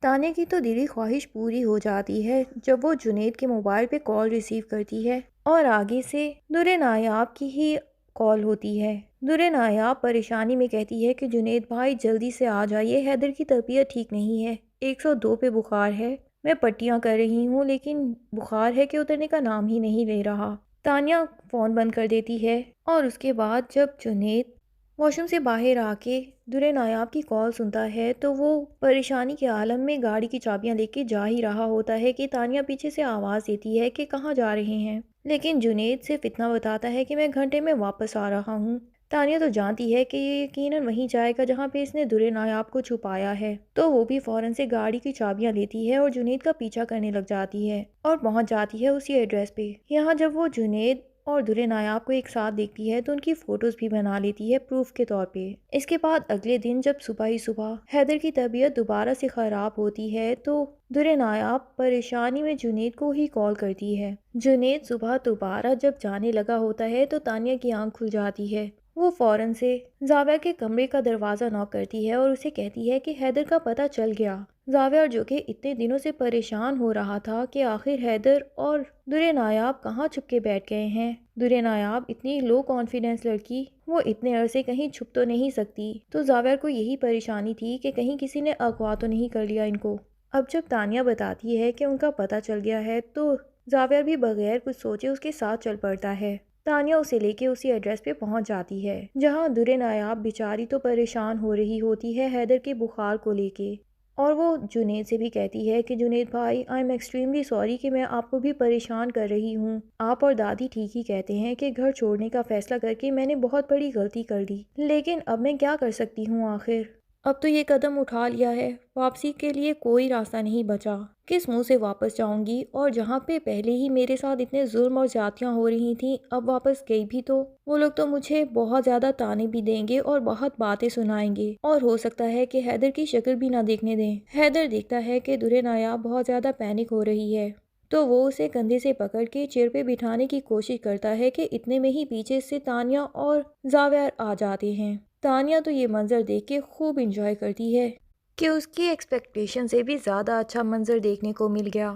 تانیہ کی تو دلی خواہش پوری ہو جاتی ہے جب وہ جنید کے موبائل پہ کال ریسیو کرتی ہے اور آگے سے در نایاب کی ہی کال ہوتی ہے۔ در نایاب پریشانی میں کہتی ہے کہ جنید بھائی جلدی سے آ جائیے، حیدر کی طبیعت ٹھیک نہیں ہے، 102 پہ بخار ہے، میں پٹیاں کر رہی ہوں لیکن بخار ہے کہ اترنے کا نام ہی نہیں لے رہا۔ تانیہ فون بند کر دیتی ہے اور اس کے بعد جب جنید واش روم سے باہر آ کے در نایاب کی کال سنتا ہے تو وہ پریشانی کے عالم میں گاڑی کی چابیاں لے کے جا ہی رہا ہوتا ہے کہ تانیہ پیچھے سے آواز دیتی ہے کہ کہاں جا رہے ہیں، لیکن جنید صرف اتنا بتاتا ہے کہ میں گھنٹے میں واپس آ رہا ہوں۔ تانیہ تو جانتی ہے کہ یہ یقیناً وہیں جائے گا جہاں پہ اس نے در نایاب کو چھپایا ہے، تو وہ بھی فوراً سے گاڑی کی چابیاں لیتی ہے اور جنید کا پیچھا کرنے لگ جاتی ہے اور پہنچ جاتی ہے اسی ایڈریس پہ۔ یہاں جب وہ جنید اور در نایاب کو ایک ساتھ دیکھتی ہے تو ان کی فوٹوز بھی بنا لیتی ہے پروف کے طور پہ۔ اس کے بعد اگلے دن جب صبح ہی صبح حیدر کی طبیعت دوبارہ سے خراب ہوتی ہے تو در نایاب پریشانی میں جنید کو ہی کال کرتی ہے۔ جنید صبح دوبارہ جب جانے لگا ہوتا ہے تو تانیہ کی آنکھ کھل جاتی ہے۔ وہ فوراً سے زاویہ کے کمرے کا دروازہ نوک کرتی ہے اور اسے کہتی ہے کہ حیدر کا پتہ چل گیا۔ زاویہ جو کہ اتنے دنوں سے پریشان ہو رہا تھا کہ آخر حیدر اور در نایاب کہاں چھپ کے بیٹھ گئے ہیں۔ در نایاب اتنی لو کانفیڈنس لڑکی، وہ اتنے عرصے کہیں چھپ تو نہیں سکتی، تو زاویہ کو یہی پریشانی تھی کہ کہیں کسی نے اغوا تو نہیں کر لیا ان کو۔ اب جب تانیہ بتاتی ہے کہ ان کا پتہ چل گیا ہے تو زاویہ بھی بغیر کچھ سوچے اس کے ساتھ چل پڑتا ہے۔ تانیہ اسے لے کے اسی ایڈریس پہ پہنچ جاتی ہے جہاں در نایاب بیچاری تو پریشان ہو رہی ہوتی ہے حیدر کے بخار کو لے کے، اور وہ جنید سے بھی کہتی ہے کہ جنید بھائی آئی ایم ایکسٹریملی سوری کہ میں آپ کو بھی پریشان کر رہی ہوں، آپ اور دادی ٹھیک ہی کہتے ہیں کہ گھر چھوڑنے کا فیصلہ کر کے میں نے بہت بڑی غلطی کر دی، لیکن اب میں کیا کر سکتی ہوں، آخر اب تو یہ قدم اٹھا لیا ہے، واپسی کے لیے کوئی راستہ نہیں بچا، کس منہ سے واپس جاؤں گی، اور جہاں پہ پہلے ہی میرے ساتھ اتنے ظلم اور زیادتیاں ہو رہی تھیں اب واپس گئی بھی تو وہ لوگ تو مجھے بہت زیادہ تانے بھی دیں گے اور بہت باتیں سنائیں گے، اور ہو سکتا ہے کہ حیدر کی شکل بھی نہ دیکھنے دیں۔ حیدر دیکھتا ہے کہ در نایاب بہت زیادہ پینک ہو رہی ہے تو وہ اسے کندھے سے پکڑ کے چیئر پہ بٹھانے کی کوشش کرتا ہے کہ اتنے میں ہی پیچھے سے تانیہ اور زاویہ آ جاتے ہیں۔ تانیہ تو یہ منظر دیکھ کے خوب انجوائے کرتی ہے کہ اس کی ایکسپیکٹیشن سے بھی زیادہ اچھا منظر دیکھنے کو مل گیا۔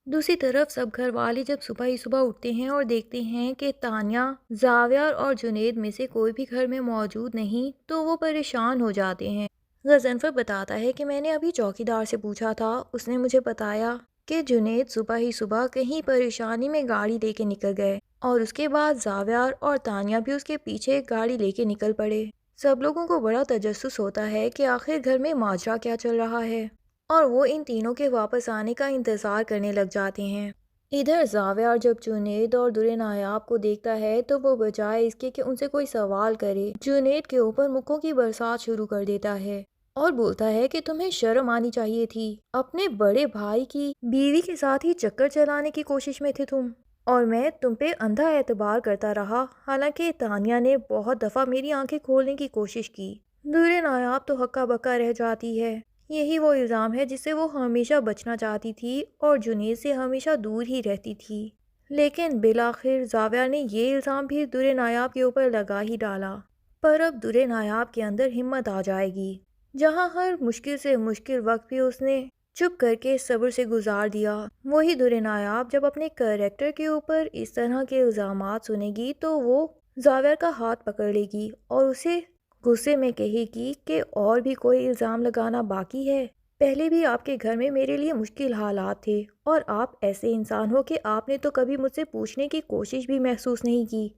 دوسری طرف سب گھر والے جب صبح ہی صبح اٹھتے ہیں اور دیکھتے ہیں کہ تانیہ، زاویہ اور جنید میں سے کوئی بھی گھر میں موجود نہیں تو وہ پریشان ہو جاتے ہیں۔ غضنفر بتاتا ہے کہ میں نے ابھی چوکیدار سے پوچھا تھا، اس نے مجھے بتایا کہ جنید صبح ہی صبح کہیں پریشانی میں گاڑی لے کے نکل گئے اور اس کے بعد زاویہ اور تانیہ بھی اس کے پیچھے گاڑی لے کے نکل پڑے۔ سب لوگوں کو بڑا تجسس ہوتا ہے کہ آخر گھر میں ماجرا کیا چل رہا ہے، اور وہ ان تینوں کے واپس آنے کا انتظار کرنے لگ جاتے ہیں۔ ادھر زاویہ جب جنید اور در نایاب کو دیکھتا ہے تو وہ بجائے اس کے کہ ان سے کوئی سوال کرے، جنید کے اوپر مکوں کی برسات شروع کر دیتا ہے اور بولتا ہے کہ تمہیں شرم آنی چاہیے تھی، اپنے بڑے بھائی کی بیوی کے ساتھ ہی چکر چلانے کی کوشش میں تھے تم، اور میں تم پہ اندھا اعتبار کرتا رہا، حالانکہ تانیہ نے بہت دفعہ میری آنکھیں کھولنے کی کوشش کی۔ در نایاب تو ہکا بکا رہ جاتی ہے، یہی وہ الزام ہے جس سے وہ ہمیشہ بچنا چاہتی تھی اور جنید سے ہمیشہ دور ہی رہتی تھی، لیکن بالآخر زاویہ نے یہ الزام بھی در نایاب کے اوپر لگا ہی ڈالا۔ پر اب در نایاب کے اندر ہمت آ جائے گی، جہاں ہر مشکل سے مشکل وقت بھی اس نے چپ کر کے صبر سے گزار دیا، وہی در نایاب جب اپنے کریکٹر کے اوپر اس طرح کے الزامات سنے گی تو وہ زاویہ کا ہاتھ پکڑ لے گی اور اسے غصے میں کہے گی کہ اور بھی کوئی الزام لگانا باقی ہے، پہلے بھی آپ کے گھر میں میرے لیے مشکل حالات تھے اور آپ ایسے انسان ہو کہ آپ نے تو کبھی مجھ سے پوچھنے کی کوشش بھی محسوس نہیں کی،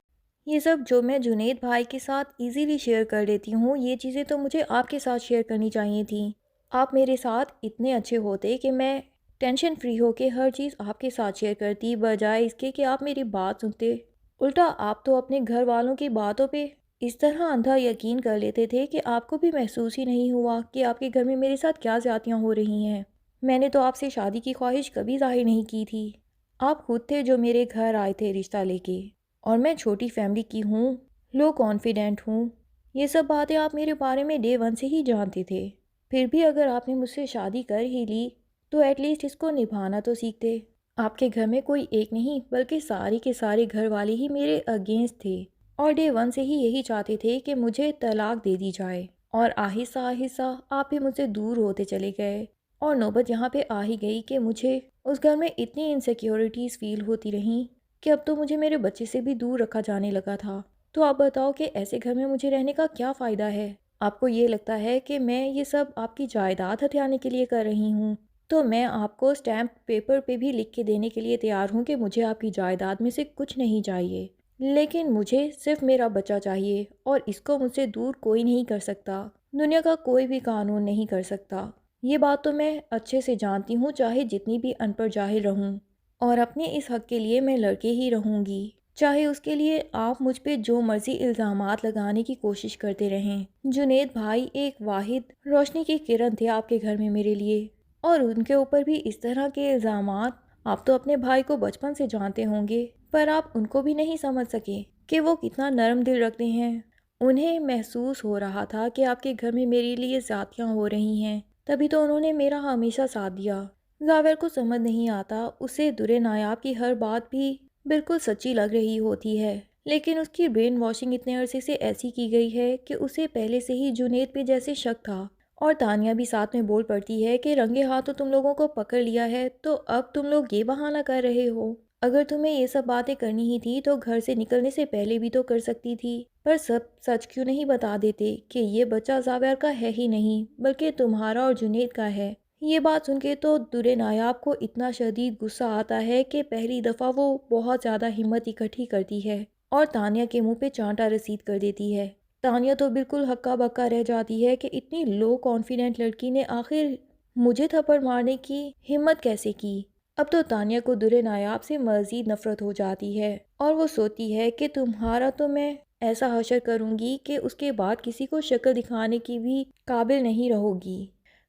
یہ سب جو میں جنید بھائی کے ساتھ ایزیلی شیئر کر لیتی ہوں، یہ چیزیں تو مجھے آپ کے ساتھ شیئر کرنی چاہیے تھیں، آپ میرے ساتھ اتنے اچھے ہوتے کہ میں ٹینشن فری ہو کے ہر چیز آپ کے ساتھ شیئر کرتی، بجائے اس کے کہ آپ میری بات سنتے، الٹا آپ تو اپنے گھر والوں کی باتوں پہ اس طرح اندھا یقین کر لیتے تھے کہ آپ کو بھی محسوس ہی نہیں ہوا کہ آپ کے گھر میں میرے ساتھ کیا زیادتیاں ہو رہی ہیں۔ میں نے تو آپ سے شادی کی خواہش کبھی ظاہر نہیں کی تھی، آپ خود تھے جو میرے گھر آئے تھے رشتہ لے کے، اور میں چھوٹی فیملی کی ہوں، لو کانفیڈنٹ ہوں، یہ سب باتیں آپ میرے بارے میں ڈے ون سے ہی جانتے تھے، پھر بھی اگر آپ نے مجھ سے شادی کر ہی لی تو ایٹ لیسٹ اس کو نبھانا تو سیکھتے۔ آپ کے گھر میں کوئی ایک نہیں بلکہ سارے کے سارے گھر والے ہی میرے اگینسٹ تھے اور ڈے ون سے ہی یہی چاہتے تھے کہ مجھے طلاق دے دی جائے، اور آہستہ آہستہ آپ بھی مجھ سے دور ہوتے چلے گئے، اور نوبت یہاں پہ آ ہی گئی کہ مجھے اس گھر میں اتنی انسیکیورٹیز فیل ہوتی رہیں کہ اب تو مجھے میرے بچے سے بھی دور رکھا جانے لگا تھا۔ تو آپ بتاؤ کہ ایسے گھر میں مجھے رہنے کا کیا فائدہ ہے؟ آپ کو یہ لگتا ہے کہ میں یہ سب آپ کی جائیداد ہتھیانے کے لیے کر رہی ہوں؟ تو میں آپ کو اسٹیمپ پیپر پہ بھی لکھ کے دینے کے لیے تیار ہوں کہ مجھے آپ کی جائیداد میں سے کچھ نہیں چاہیے، لیکن مجھے صرف میرا بچہ چاہیے، اور اس کو مجھ سے دور کوئی نہیں کر سکتا، دنیا کا کوئی بھی قانون نہیں کر سکتا۔ یہ بات تو میں اچھے سے جانتی ہوں، چاہے جتنی بھی ان پڑھ جاہل رہوں، اور اپنے اس حق کے لیے میں لڑکے ہی رہوں گی، چاہے اس کے لیے آپ مجھ پہ جو مرضی الزامات لگانے کی کوشش کرتے رہیں۔ جنید بھائی ایک واحد روشنی کی کرن تھے آپ کے گھر میں میرے لیے، اور ان کے اوپر بھی اس طرح کے الزامات۔ آپ تو اپنے بھائی کو بچپن سے جانتے ہوں گے، پر آپ ان کو بھی نہیں سمجھ سکے کہ وہ کتنا نرم دل رکھتے ہیں۔ انہیں محسوس ہو رہا تھا کہ آپ کے گھر میں میرے لیے زیادتیاں ہو رہی ہیں، تبھی تو انہوں نے میرا ہمیشہ ساتھ دیا۔ زاور کو سمجھ نہیں آتا، اسے درِ نایاب کی ہر بات بھی بالکل سچی لگ رہی ہوتی ہے، لیکن اس کی برین واشنگ اتنے عرصے سے ایسی کی گئی ہے کہ اسے پہلے سے ہی جنید پہ جیسے شک تھا۔ اور تانیہ بھی ساتھ میں بول پڑتی ہے کہ رنگے ہاتھوں تم لوگوں کو پکڑ لیا ہے، تو اب تم لوگ یہ بہانہ کر رہے ہو۔ اگر تمہیں یہ سب باتیں کرنی ہی تھی تو گھر سے نکلنے سے پہلے بھی تو کر سکتی تھی، پر سب سچ کیوں نہیں بتا دیتے کہ یہ بچہ زاویار کا ہے ہی نہیں بلکہ تمہارا اور جنید کا ہے۔ یہ بات سن کے تو درِ نایاب کو اتنا شدید غصہ آتا ہے کہ پہلی دفعہ وہ بہت زیادہ ہمت اکٹھی کرتی ہے اور تانیہ کے منہ پہ چانٹا رسید کر دیتی ہے۔ تانیہ تو بالکل ہکا بکا رہ جاتی ہے کہ اتنی لو کانفیڈنٹ لڑکی نے آخر مجھے تھپڑ مارنے کی ہمت کیسے کی۔ اب تو تانیہ کو درِ نایاب سے مزید نفرت ہو جاتی ہے، اور وہ سوچتی ہے کہ تمہارا تو میں ایسا حشر کروں گی کہ اس کے بعد کسی کو شکل دکھانے کی بھی قابل نہیں رہو گی۔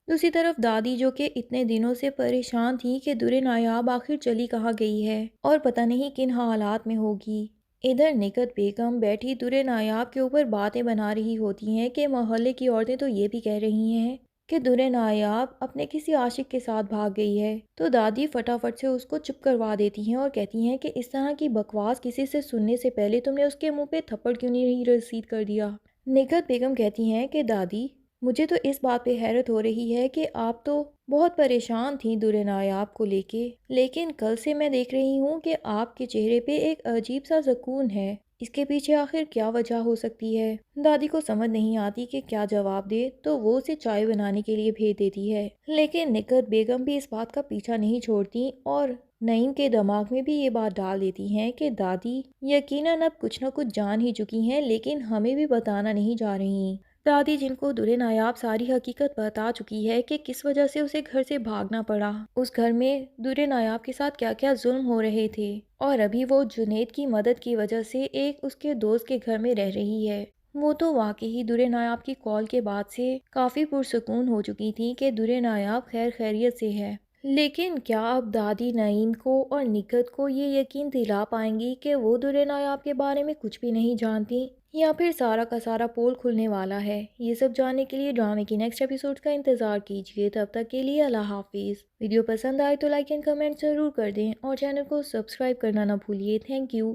دوسری طرف دادی، جو کہ اتنے دنوں سے پریشان تھی کہ درِ نایاب آخر چلی کہاں گئی ہے اور پتہ نہیں کن حالات میں ہوگی، ادھر نکہت بیگم بیٹھی درِ نایاب کے اوپر باتیں بنا رہی ہوتی ہیں کہ محلے کی عورتیں تو یہ بھی کہہ رہی ہیں کہ درِ نایاب اپنے کسی عاشق کے ساتھ بھاگ گئی ہے۔ تو دادی فٹافٹ سے اس کو چپ کروا دیتی ہیں اور کہتی ہیں کہ اس طرح کی بکواس کسی سے سننے سے پہلے تم نے اس کے منہ پہ تھپڑ کیوں نہیں رسید کر دیا۔ نکہت بیگم کہتی ہیں کہ دادی، مجھے تو اس بات پہ حیرت ہو رہی ہے کہ آپ تو بہت پریشان تھیں درِ نایاب کو لے کے، لیکن کل سے میں دیکھ رہی ہوں کہ آپ کے چہرے پہ ایک عجیب سا سکون ہے۔ اس کے پیچھے آخر کیا وجہ ہو سکتی ہے؟ دادی کو سمجھ نہیں آتی کہ کیا جواب دے، تو وہ اسے چائے بنانے کے لیے بھیج دیتی ہے، لیکن نکہت بیگم بھی اس بات کا پیچھا نہیں چھوڑتی اور نعیم کے دماغ میں بھی یہ بات ڈال دیتی ہیں کہ دادی یقیناً اب کچھ نہ کچھ جان ہی چکی ہیں، لیکن ہمیں بھی بتانا نہیں جا رہی۔ دادی، جن کو درِ نایاب ساری حقیقت بتا چکی ہے کہ کس وجہ سے اسے گھر سے بھاگنا پڑا، اس گھر میں درِ نایاب کے ساتھ کیا کیا ظلم ہو رہے تھے، اور ابھی وہ جنید کی مدد کی وجہ سے ایک اس کے دوست کے گھر میں رہ رہی ہے، وہ تو واقعی درِ نایاب کی کال کے بعد سے کافی پرسکون ہو چکی تھی کہ درِ نایاب خیر خیریت سے ہے۔ لیکن کیا اب دادی نعیم کو اور نکہت کو یہ یقین دلا پائیں گی کہ وہ درِ نایاب کے بارے میں کچھ بھی نہیں جانتی، یا پھر سارا کا سارا پول کھلنے والا ہے؟ یہ سب جاننے کے لیے ڈرامے کی نیکسٹ ایپیسوڈ کا انتظار کیجیے۔ تب تک کے لیے اللہ حافظ۔ ویڈیو پسند آئے تو لائک اینڈ کمنٹ ضرور کر دیں، اور چینل کو سبسکرائب کرنا نہ بھولیے۔ Thank you.